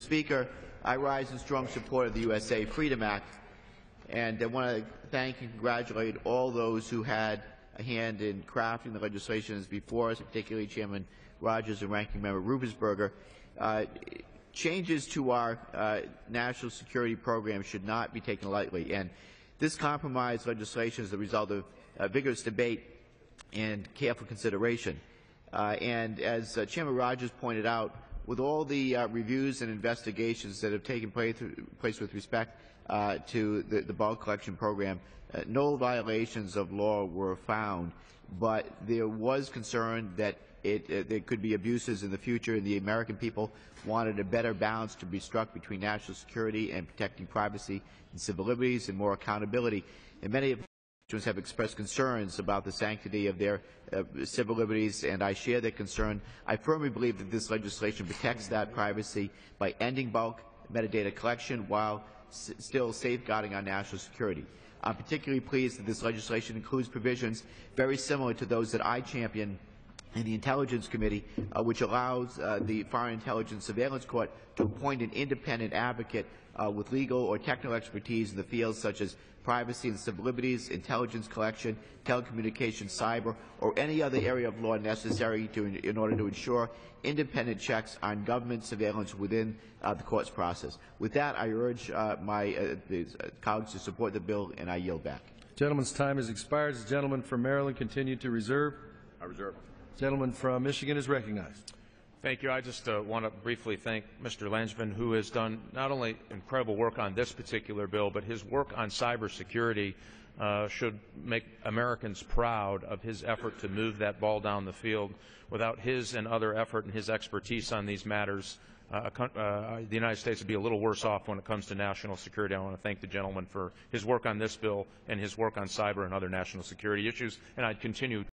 Speaker, I rise in strong support of the USA Freedom Act, and I want to thank and congratulate all those who had a hand in crafting the legislation before us, particularly Chairman Rogers and Ranking Member Ruppersberger. Changes to our national security program should not be taken lightly, and this compromise legislation is the result of vigorous debate and careful consideration. And as Chairman Rogers pointed out, with all the reviews and investigations that have taken place with respect to the bulk collection program, no violations of law were found, but there was concern that there could be abuses in the future, and the American people wanted a better balance to be struck between national security and protecting privacy and civil liberties and more accountability. And many of have expressed concerns about the sanctity of their civil liberties, and I share that concern. I firmly believe that this legislation protects that privacy by ending bulk metadata collection while still safeguarding our national security. I'm particularly pleased that this legislation includes provisions very similar to those that I champion in the Intelligence Committee, which allows the Foreign Intelligence Surveillance Court to appoint an independent advocate with legal or technical expertise in the fields such as privacy and civil liberties, intelligence collection, telecommunications, cyber, or any other area of law necessary in order to ensure independent checks on government surveillance within the court's process. With that, I urge my colleagues to support the bill, and I yield back. Gentleman's time has expired. The gentleman from Maryland continue to reserve. I reserve. Gentleman from Michigan is recognized. Thank you. I just want to briefly thank Mr. Langevin, who has done not only incredible work on this particular bill, but his work on cybersecurity should make Americans proud of his effort to move that ball down the field. Without his and other effort and his expertise on these matters, the United States would be a little worse off when it comes to national security. I want to thank the gentleman for his work on this bill and his work on cyber and other national security issues, and I'd continue